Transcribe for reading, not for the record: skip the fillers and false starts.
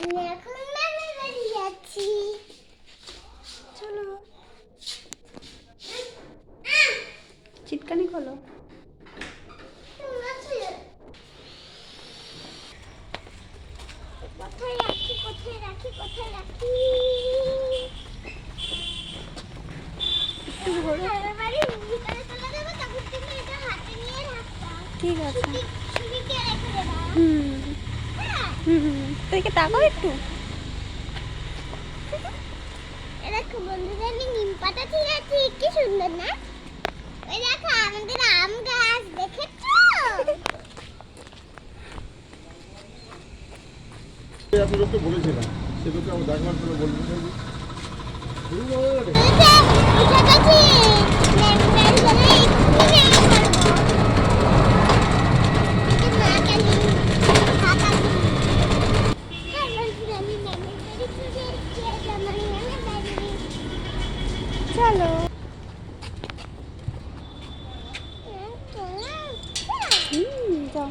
এখন ম্যামের বাড়ি যাচ্ছি। চলো চিটকানি খোলো। কোথায় রাখি কোথায় রাখি কোথায় রাখি? একটু ঘোরো। ম্যামের বাড়ির ভিতরে চলে যাবো, তখন তুমি এটা হাতে নিয়ে রাখবা। ঠিক আছে। ছুরি দিয়ে রেখে দেবা। হুম হ্যাঁ। হুম তুইকে তাকাও একটু। দেখো বন্ধুরা, আমি নিম পাতা ছিঁড়েছি, কি সুন্দর না? ওই দেখো আমাদের আম গাছ, দেখেছো? আমি লোককে বলেছিলাম, সে লোককে আমার দেখবার পরে বলবো চলো যাও।